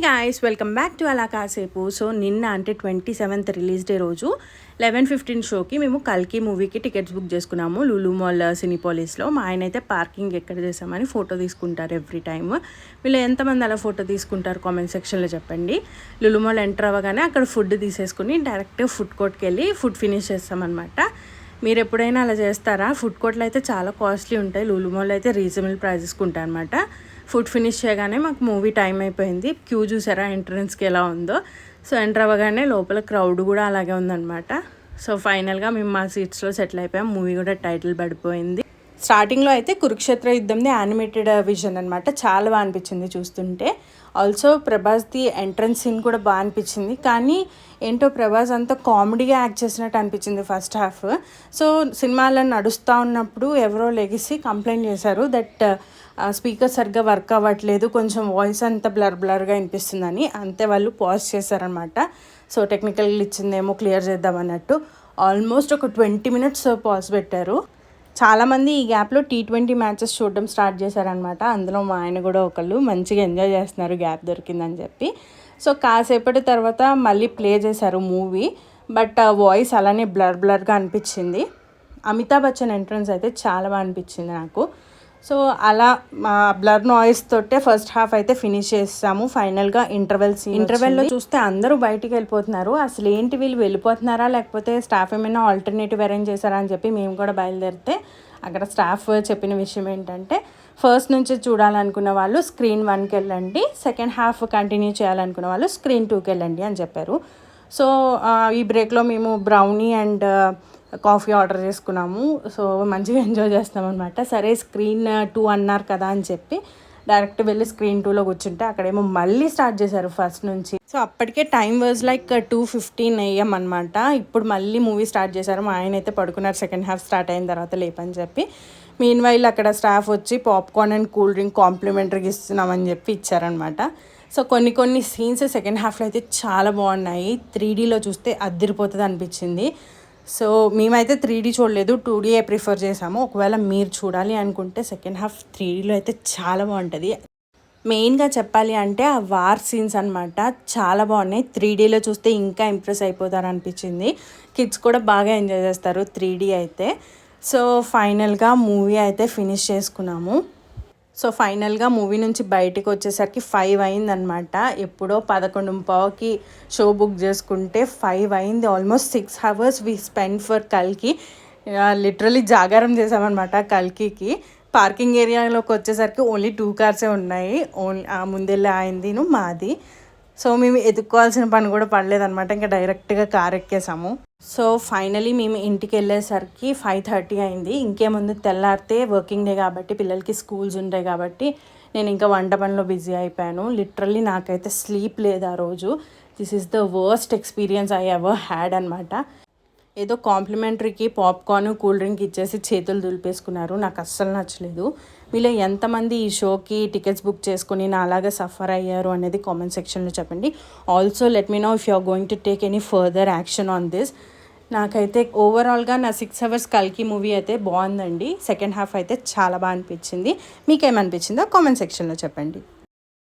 Guys, welcome back to అలా కాసేపు. So నిన్న అంటే 27th రిలీజ్ డే రోజు 11:15 షోకి మేము కల్కి మూవీకి టికెట్స్ బుక్ చేసుకున్నాము లులు మాల్ సినీపాలిస్లో. మా ఆయన అయితే పార్కింగ్ ఎక్కడ చేసామని ఫోటో తీసుకుంటారు ఎవ్రీ టైమ్. వీళ్ళు ఎంతమంది అలా ఫోటో తీసుకుంటారు కామెంట్ సెక్షన్లో చెప్పండి. లులు మాల్ ఎంటర్ అవ్వగానే అక్కడ ఫుడ్ తీసేసుకుని డైరెక్ట్ ఫుడ్ కోర్ట్కి వెళ్ళి ఫుడ్ ఫినిష్ చేస్తామన్నమాట. మీరు ఎప్పుడైనా అలా చేస్తారా? ఫుడ్ కోర్ట్లో అయితే చాలా కాస్ట్లీ ఉంటాయి, లులు మాల్ అయితే రీజనబుల్ ప్రైజెస్కి ఉంటాయి అనమాట. ఫుడ్ ఫినిష్ చేయగానే మాకు మూవీ టైం అయిపోయింది. క్యూ చూసారా ఎంట్రన్స్కి ఎలా ఉందో. సో ఎంటర్ అవ్వగానే లోపల క్రౌడ్ కూడా అలాగే ఉందన్నమాట. సో ఫైనల్గా మేము మా సీట్స్లో సెటిల్ అయిపోయాం. మూవీ కూడా టైటిల్ పడిపోయింది. స్టార్టింగ్లో అయితే కురుక్షేత్ర యుద్ధంది యానిమేటెడ్ విజన్ అనమాట. చాలా బాగా అనిపించింది చూస్తుంటే. ఆల్సో ప్రభాస్ది ఎంట్రన్స్ సీన్ కూడా బాగా అనిపించింది. కానీ ఏంటో ప్రభాస్ అంతా కామెడీగా యాక్ట్ చేసినట్టు అనిపించింది ఫస్ట్ హాఫ్. సో సినిమాలో నడుస్తూ ఉన్నప్పుడు ఎవరో లెగిసి కంప్లైంట్ చేశారు దట్ స్పీకర్ సరిగ్గా వర్క్ అవ్వట్లేదు, కొంచెం వాయిస్ అంతా బ్లర్గా వినిపిస్తుందని. అంతే వాళ్ళు పాజ్ చేశారనమాట. సో టెక్నికల్ ఇచ్చిందేమో క్లియర్ చేద్దాం అన్నట్టు ఆల్మోస్ట్ ఒక 20 minutes పాజ్ పెట్టారు. చాలామంది ఈ గ్యాప్లో T20 మ్యాచెస్ చూడడం స్టార్ట్ చేశారనమాట. అందులో మా ఆయన కూడా ఒకళ్ళు మంచిగా ఎంజాయ్ చేస్తున్నారు గ్యాప్ దొరికిందని చెప్పి. సో కాసేపటి తర్వాత మళ్ళీ ప్లే చేశారు మూవీ. బట్ వాయిస్ అలానే బ్లర్గా అనిపించింది. అమితాబ్ బచ్చన్ ఎంట్రన్స్ అయితే చాలా బాగా అనిపించింది నాకు. సో అలా మా బ్లర్ నాయిస్ తోటే ఫస్ట్ హాఫ్ అయితే ఫినిష్ చేస్తాము. ఫైనల్గా ఇంటర్వెల్లో చూస్తే అందరూ బయటికి వెళ్ళిపోతున్నారు. అసలు ఏంటి వీళ్ళు వెళ్ళిపోతున్నారా లేకపోతే స్టాఫ్ ఏమైనా ఆల్టర్నేటివ్ అరేంజ్ చేశారా అని చెప్పి మేము కూడా బయలుదేరితే అక్కడ స్టాఫ్ చెప్పిన విషయం ఏంటంటే ఫస్ట్ నుంచి చూడాలనుకున్న వాళ్ళు స్క్రీన్ 1కి వెళ్ళండి, సెకండ్ హాఫ్ కంటిన్యూ చేయాలనుకున్న వాళ్ళు స్క్రీన్ 2కి వెళ్ళండి అని చెప్పారు. సో ఈ బ్రేక్లో మేము బ్రౌనీ అండ్ కాఫీ ఆర్డర్ చేసుకున్నాము. సో మంచిగా ఎంజాయ్ చేస్తామన్నమాట. సరే స్క్రీన్ 2 అన్నారు కదా అని చెప్పి డైరెక్ట్ వెళ్ళి స్క్రీన్ 2లో కూర్చుంటే అక్కడేమో మళ్ళీ స్టార్ట్ చేశారు ఫస్ట్ నుంచి. సో అప్పటికే టైం వాజ్ లైక్ 2:15 AM అనమాట. ఇప్పుడు మళ్ళీ మూవీ స్టార్ట్ చేశారు. మా ఆయన అయితే పడుకున్నారు సెకండ్ హాఫ్ స్టార్ట్ అయిన తర్వాత లేపని చెప్పి. మీన్ వైల్ అక్కడ స్టాఫ్ వచ్చి పాప్కార్న్ అండ్ కూల్ డ్రింక్ కాంప్లిమెంటరీగా ఇస్తున్నామని చెప్పి ఇచ్చారనమాట. సో కొన్ని సీన్స్ సెకండ్ హాఫ్లో అయితే చాలా బాగున్నాయి. 3Dలో చూస్తే అదిరిపోతుంది అనిపించింది. సో మేమైతే 3D చూడలేదు, 2D ప్రిఫర్ చేసాము. ఒకవేళ మీరు చూడాలి అనుకుంటే సెకండ్ హాఫ్ 3Dలో అయితే చాలా బాగుంటుంది. మెయిన్గా చెప్పాలి అంటే ఆ వార్ సీన్స్ అనమాట చాలా బాగున్నాయి. 3Dలో చూస్తే ఇంకా ఇంప్రెస్ అయిపోతారు అనిపించింది. కిడ్స్ కూడా బాగా ఎంజాయ్ చేస్తారు 3D అయితే. సో ఫైనల్గా మూవీ అయితే ఫినిష్ చేసుకున్నాము. సో ఫైనల్గా మూవీ నుంచి బయటికి వచ్చేసరికి 5 అయిందనమాట. ఎప్పుడో 11:15కి షో బుక్ చేసుకుంటే 5 అయింది. Almost 6 hours we spend for కల్కి. లిటరలీ జాగారం చేసామన్నమాట కల్కికి. పార్కింగ్ ఏరియాలోకి వచ్చేసరికి ఓన్లీ 2 cars ఉన్నాయి. ముందెళ్ళి అయిందిను మాది. సో మేము ఎదుక్కోవాల్సిన పని కూడా పడలేదన్నమాట. ఇంకా డైరెక్ట్గా కార్ ఎక్కేసాము. సో ఫైనలీ మేము ఇంటికి వెళ్ళేసరికి 5:30 అయింది. ఇంకేముందు తెల్లారితే వర్కింగ్ డే కాబట్టి పిల్లలకి స్కూల్స్ ఉంటాయి కాబట్టి నేను ఇంకా వంట పనిలో బిజీ అయిపోయాను. లిటరల్లీ నాకైతే స్లీప్ లేదు ఆ రోజు. This is the worst experience I ever had అనమాట. ఏదో కాంప్లిమెంటరీకి పాప్కార్న్ కూల్ డ్రింక్ ఇచ్చేసి చేతులు దులిపేసుకున్నారు. నాకు అస్సలు నచ్చలేదు. వీళ్ళు ఎంతమంది ఈ షోకి టికెట్స్ బుక్ చేసుకుని నా అలాగా సఫర్ అయ్యారు అనేది కామెంట్ సెక్షన్లో చెప్పండి. Also let me know if you are going to take any further action on this. నాకైతే ఓవరాల్గా నా 6 hours కల్కి మూవీ అయితే బాగుందండి. సెకండ్ హాఫ్ అయితే చాలా బాగా అనిపించింది. మీకేమనిపించిందో కామెంట్ సెక్షన్లో చెప్పండి.